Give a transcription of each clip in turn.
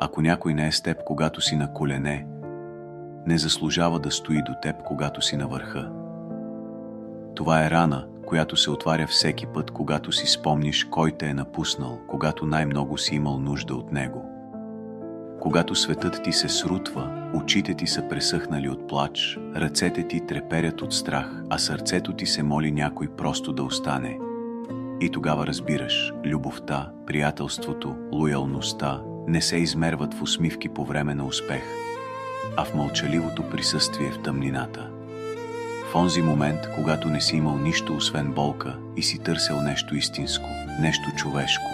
Ако някой не е с теб, когато си на колене, не заслужава да стои до теб, когато си на върха. Това е рана, която се отваря всеки път, когато си спомниш кой те е напуснал, когато най-много си имал нужда от него. Когато светът ти се срутва, очите ти са пресъхнали от плач, ръцете ти треперят от страх, а сърцето ти се моли някой просто да остане. И тогава разбираш, любовта, приятелството, лоялността не се измерват в усмивки по време на успех, а в мълчаливото присъствие в тъмнината. В онзи момент, когато не си имал нищо освен болка и си търсил нещо истинско, нещо човешко.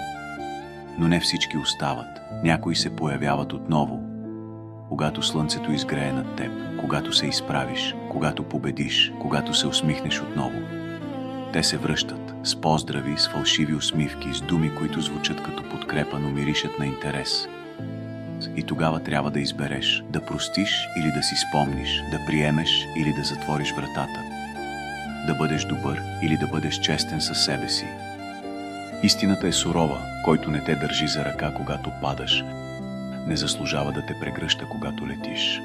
Но не всички остават. Някои се появяват отново. Когато слънцето изгрее над теб, когато се изправиш, когато победиш, когато се усмихнеш отново. Те се връщат с поздрави, с фалшиви усмивки, с думи, които звучат като подкрепа, но миришат на интерес. И тогава трябва да избереш да простиш или да си спомниш, да приемеш или да затвориш вратата. Да бъдеш добър или да бъдеш честен със себе си. Истината е сурова, който не те държи за ръка, когато падаш, не заслужава да те прегръща, когато летиш.